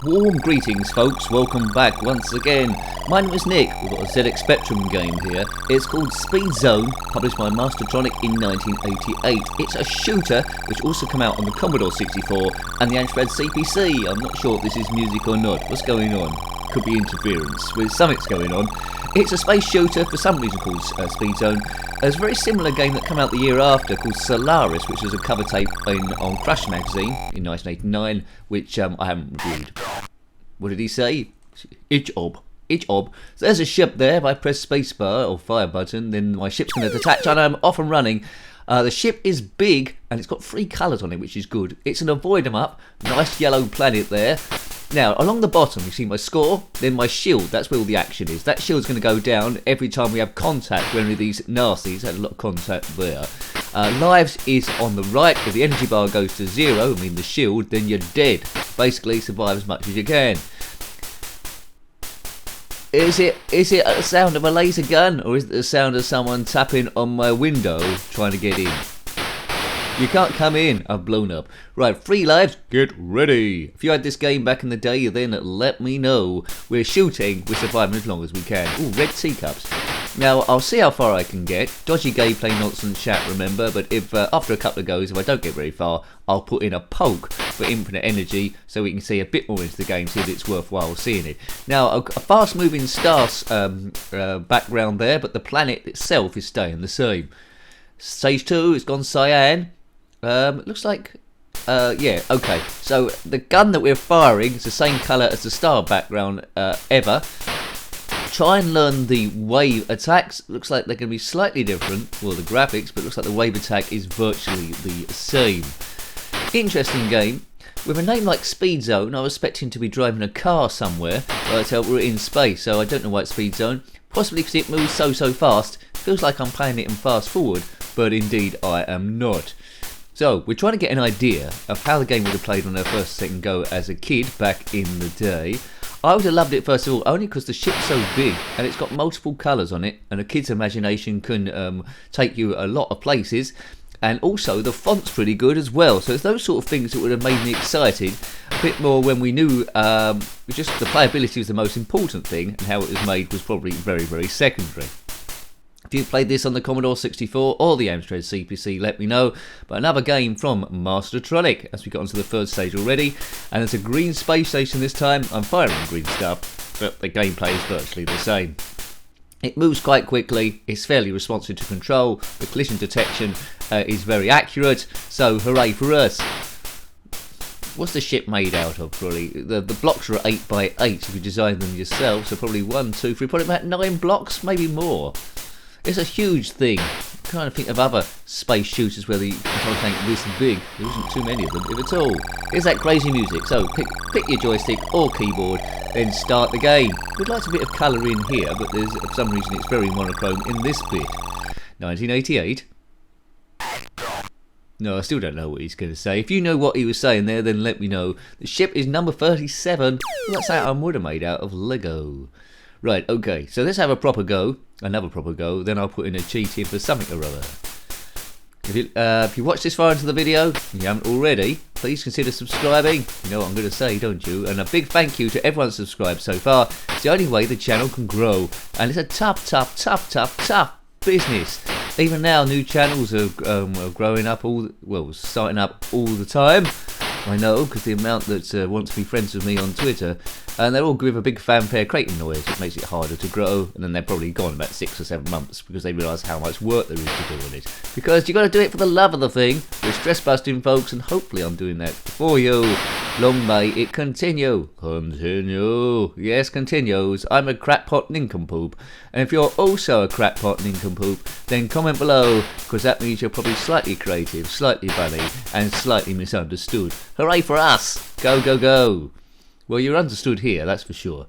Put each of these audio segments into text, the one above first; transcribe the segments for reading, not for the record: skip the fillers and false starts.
Warm greetings, folks. Welcome back once again. My name is Nick. We've got a ZxSpectrum game here. It's called Speed Zone, published by Mastertronic in 1988. It's a shooter which also came out on the Commodore 64 and the Amstrad CPC. I'm not sure if this is music or not. What's going on? Could be interference with something's going on. It's a space shooter, for some reason called Speed Zone. There's a very similar game that came out the year after called Solaris, which was a cover tape on Crash magazine in 1989, which I haven't reviewed. What did he say? Each ob. So there's a ship there. If I press spacebar or fire button, then my ship's going to detach and I'm off and running. The ship is big and it's got 3 colours on it, which is good. It's an avoid 'em up. Nice yellow planet there. Now, along the bottom, you see my score, then my shield. That's where all the action is. That shield's going to go down every time we have contact with any of these nasties. Had a lot of contact there. Lives is on the right. If the energy bar goes to 0, I mean the shield, then you're dead. Basically, survive as much as you can. Is it a sound of a laser gun, or is it the sound of someone tapping on my window trying to get in? You can't come in. I've blown up. Right, 3 lives. Get ready. If you had this game back in the day, then let me know. We're shooting. We're surviving as long as we can. Ooh, red teacups. Now, I'll see how far I can get. Dodgy gameplay nonsense chat, remember. But if after a couple of goes, if I don't get very far, I'll put in a poke for infinite energy so we can see a bit more into the game, see if it's worthwhile seeing it. Now, a fast-moving star background there, but the planet itself is staying the same. Stage 2, it's gone cyan. Looks like, yeah, okay. So the gun that we're firing is the same colour as the star background ever. Try and learn the wave attacks. Looks like they're going to be slightly different, well, the graphics, but looks like the wave attack is virtually the same. Interesting game. With a name like Speed Zone, I was expecting to be driving a car somewhere, but we're in space, so I don't know why it's Speed Zone. Possibly because it moves so fast. Feels like I'm playing it in fast forward, but indeed I am not. So, we're trying to get an idea of how the game would have played on our first second go as a kid back in the day. I would have loved it first of all, only because the ship's so big and it's got multiple colours on it, and a kid's imagination can take you a lot of places. And also, the font's pretty good as well. So it's those sort of things that would have made me excited a bit more when we knew just the playability was the most important thing, and how it was made was probably very secondary. If you played this on the Commodore 64 or the Amstrad CPC, let me know. But another game from Mastertronic, as we got onto the third stage already. And it's a green space station this time. I'm firing green stuff, but the gameplay is virtually the same. It moves quite quickly, it's fairly responsive to control, the collision detection is very accurate, so hooray for us. What's the ship made out of, probably? The blocks are 8x8 if you design them yourself, so probably 1, 2, 3, probably about 9 blocks, maybe more. It's a huge thing. I'm trying to think of other space shooters where the control tank this big. There isn't too many of them, if at all. Here's that crazy music. So pick your joystick or keyboard, then start the game. We'd like a bit of colour in here, but there's for some reason it's very monochrome in this bit. 1988. No, I still don't know what he's going to say. If you know what he was saying there, then let me know. The ship is number 37. That's how I would have made out of Lego. Right, okay, so let's have a proper go, another proper go, then I'll put in a cheat in for something or other. If you watch this far into the video, and you haven't already, please consider subscribing. You know what I'm going to say, don't you? And a big thank you to everyone subscribed so far. It's the only way the channel can grow. And it's a tough business. Even now, new channels are growing up, starting up all the time. I know, because the amount that want to be friends with me on Twitter, and they're all give a big fanfare creating noise. It makes it harder to grow, and then they're probably gone about 6 or 7 months because they realise how much work there is to do on it. Because you've got to do it for the love of the thing. We're stress busting, folks, and hopefully I'm doing that for you. Long may it continue. Continue. Yes, continues. I'm a crackpot nincompoop. And if you're also a crackpot nincompoop, then comment below, because that means you're probably slightly creative, slightly funny, and slightly misunderstood. Hooray for us! Go, go, go! Well, you're understood here, that's for sure.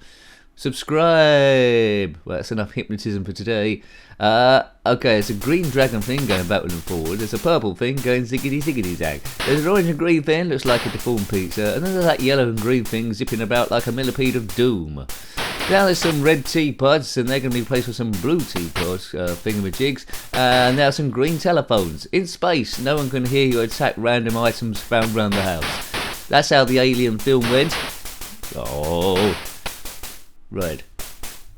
Subscribe! Well, that's enough hypnotism for today. Okay, it's a green dragon thing going backward and forward. There's a purple thing going ziggity zag. There's an orange and green thing, looks like a deformed pizza. And then there's that yellow and green thing zipping about like a millipede of doom. Now there's some red teapots, and they're going to be replaced with some blue teapots, thingamajigs. And now some green telephones. In space, no one can hear you attack random items found around the house. That's how the Alien film went. Oh, right.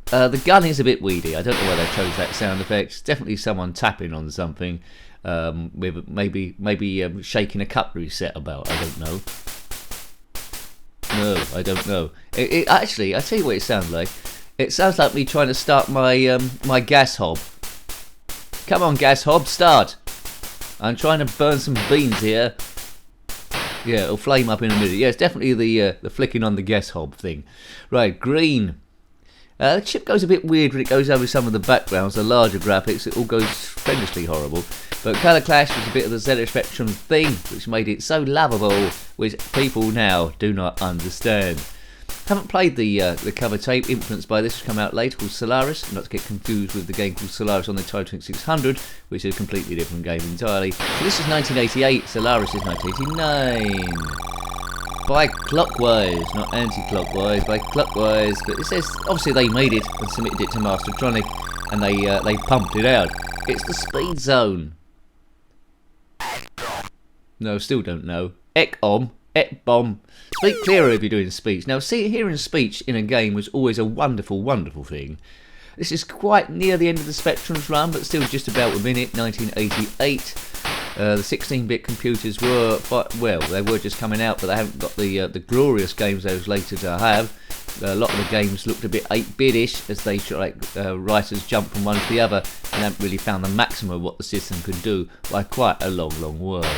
The gun is a bit weedy. I don't know why they chose that sound effect. It's definitely someone tapping on something, with maybe shaking a cutlery set about. I don't know. No, I don't know. Actually, I tell you what it sounds like. It sounds like me trying to start my my gas hob. Come on, gas hob, start. I'm trying to burn some beans here. Yeah, it'll flame up in a minute. Yeah, it's definitely the flicking on the gas hob thing. Right, green. The chip goes a bit weird when it goes over some of the backgrounds, the larger graphics. It all goes tremendously horrible. But colour clash was a bit of the zxspectrum thing, which made it so lovable, which people now do not understand. Haven't played the cover tape influenced by this, which come out later, called Solaris, not to get confused with the game called Solaris on the Atari 2600, which is a completely different game entirely. So this is 1988, Solaris is 1989. By clockwise, not anti-clockwise, by clockwise. But it says obviously they made it and submitted it to Mastertronic, and they pumped it out. It's the Speed Zone. No, still don't know. Ek-om, ek-bomb. Speak clearer if you're doing speech. Now, see, hearing speech in a game was always a wonderful, wonderful thing. This is quite near the end of the Spectrum's run, but still just about within it. 1988. The 16-bit computers were, well, they were just coming out, but they haven't got the glorious games they was later to have. A lot of the games looked a bit 8-bit-ish as they writers jumped from one to the other and haven't really found the maximum of what the system could do by quite a long, long way.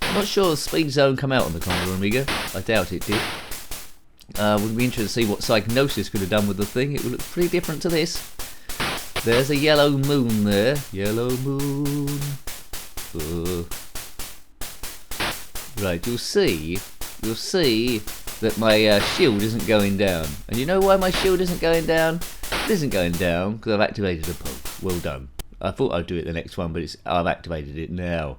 I'm not sure the Speed Zone come out on the Commodore Amiga. I doubt it did. Would be interested to see what Psygnosis could have done with the thing. It would look pretty different to this. There's a yellow moon there. Yellow moon. Right, you'll see that my shield isn't going down. And you know why my shield isn't going down? It isn't going down because I've activated a poke. Well done. I thought I'd do it the next one, but I've activated it now.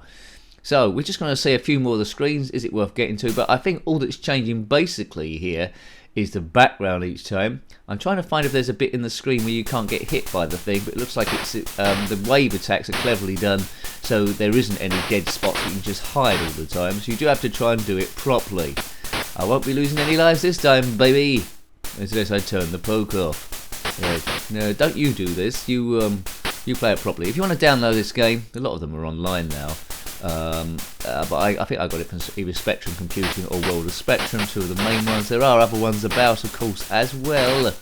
So we're just going to see a few more of the screens. Is it worth getting to? But I think all that's changing basically here is the background each time. I'm trying to find if there's a bit in the screen where you can't get hit by the thing, but it looks like it's the wave attacks are cleverly done, so there isn't any dead spots that you can just hide all the time. So you do have to try and do it properly. I won't be losing any lives this time, baby, unless I turn the poke off. No, don't you do this. You play it properly. If you want to download this game, a lot of them are online now. But I think I got it from either Spectrum Computing or World of Spectrum, two of the main ones. There are other ones about, of course, as well.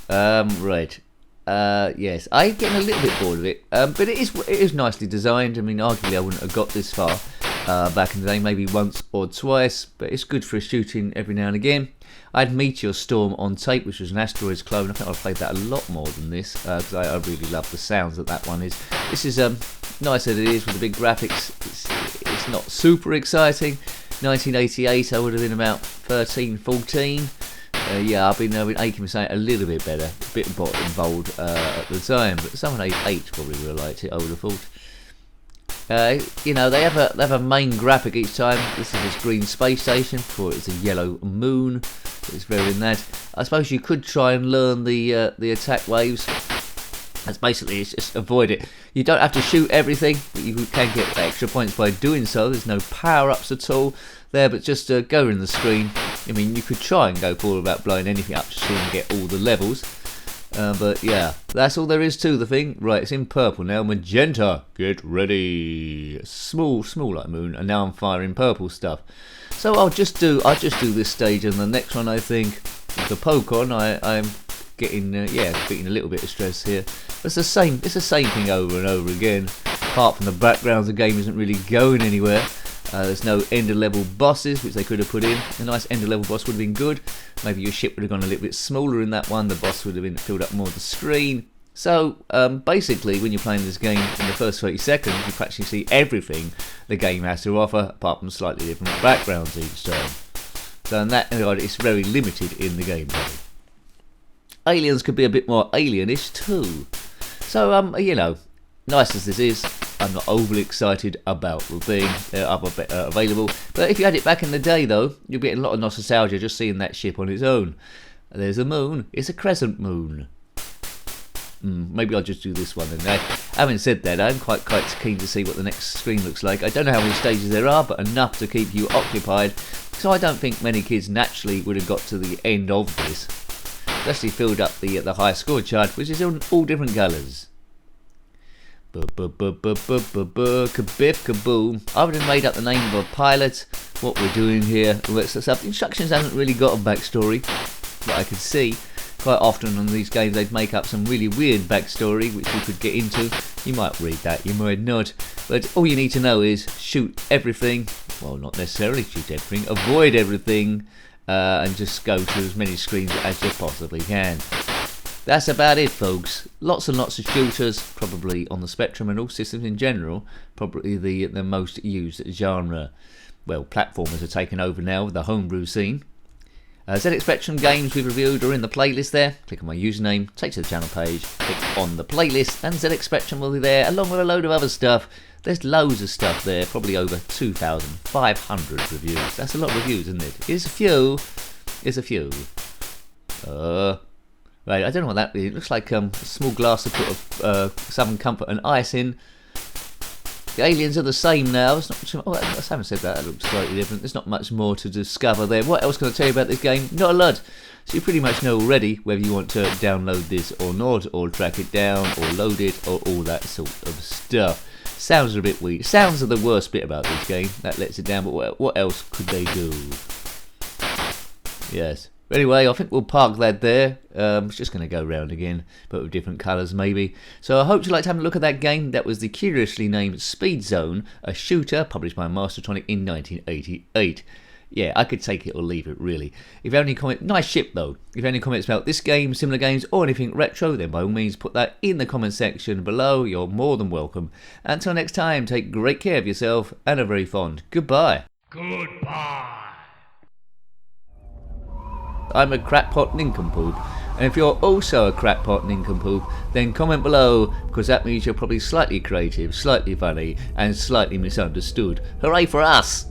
Right. Yes, I'm getting a little bit bored of it, but it is nicely designed. I mean, arguably I wouldn't have got this far back in the day, maybe once or twice, but it's good for shooting every now and again. I had Meteor Storm on tape, which was an Asteroids clone. I think I've played that a lot more than this, because I really love the sounds that one is. This is nice as it is with the big graphics. It's not super exciting. 1988, I would have been about 13, 14. Yeah, I've been aching for something a little bit better, a bit involved at the time, but someone 8 probably would have liked it, I would have thought. You know, they have a main graphic each time. This is this green space station, before it's a yellow moon. It's very in that. I suppose you could try and learn the attack waves. That's basically, it's just avoid it. You don't have to shoot everything, but you can get extra points by doing so. There's no power-ups at all there, but just go in the screen. I mean, you could try and go forward without blowing anything up to see and get all the levels. But yeah, that's all there is to the thing. Right, it's in purple now. Magenta, get ready. Small like moon, and now I'm firing purple stuff. So I'll just do this stage, and the next one I think the poke on. I'm getting getting a little bit of stress here. It's the same thing over and over again. Apart from the background, the game isn't really going anywhere. There's no ender level bosses, which they could have put in. A nice ender level boss would have been good. Maybe your ship would have gone a little bit smaller in that one. The boss would have been filled up more of the screen. So basically, when you're playing this game in the first 30 seconds, you practically see everything the game has to offer, apart from slightly different backgrounds each time. So in that regard, it's very limited in the gameplay. Aliens could be a bit more alienish too. So you know, nice as this is, I'm not overly excited about being available. But if you had it back in the day, though, you'll get a lot of nostalgia just seeing that ship on its own. There's a moon. It's a crescent moon. Maybe I'll just do this one then. Now, having said that, I'm quite keen to see what the next screen looks like. I don't know how many stages there are, but enough to keep you occupied. So I don't think many kids naturally would have got to the end of this. Especially filled up the high score chart, which is in all different colours. Kabiff kaboom. I would have made up the name of a pilot. What we're doing here, all that sort of stuff. The instructions haven't really got a backstory that I could see. Quite often on these games they'd make up some really weird backstory which you could get into. You might read that, you might not. But all you need to know is shoot everything. Well, not necessarily shoot everything. Avoid everything. And just go to as many screens as you possibly can. That's about it, folks. Lots and lots of shooters, probably on the Spectrum and all systems in general. Probably the most used genre. Well, platformers are taking over now with the homebrew scene. zxspectrum games we've reviewed are in the playlist there. Click on my username, take you to the channel page, click on the playlist, and zxspectrum will be there along with a load of other stuff. There's loads of stuff there, probably over 2,500 reviews. That's a lot of reviews, isn't it? It's a few. It's a few. Right, I don't know what that is. It looks like a small glass to put Southern Comfort and ice in. The aliens are the same now. It's not, I haven't said that. It looks slightly different. There's not much more to discover there. What else can I tell you about this game? Not a lot. So you pretty much know already whether you want to download this or not, or track it down, or load it, or all that sort of stuff. Sounds are a bit weak. Sounds are the worst bit about this game. That lets it down, but what else could they do? Yes. Anyway, I think we'll park that there. It's just going to go round again, but with different colours maybe. So I hope you liked having a look at that game. That was the curiously named Speed Zone, a shooter published by Mastertronic in 1988. Yeah, I could take it or leave it, really. If you have any comments, nice ship though. If you have any comments about this game, similar games, or anything retro, then by all means put that in the comment section below. You're more than welcome. Until next time, take great care of yourself and a very fond goodbye. Goodbye. I'm a crackpot nincompoop, and if you're also a crackpot nincompoop, then comment below, because that means you're probably slightly creative, slightly funny, and slightly misunderstood. Hooray for us!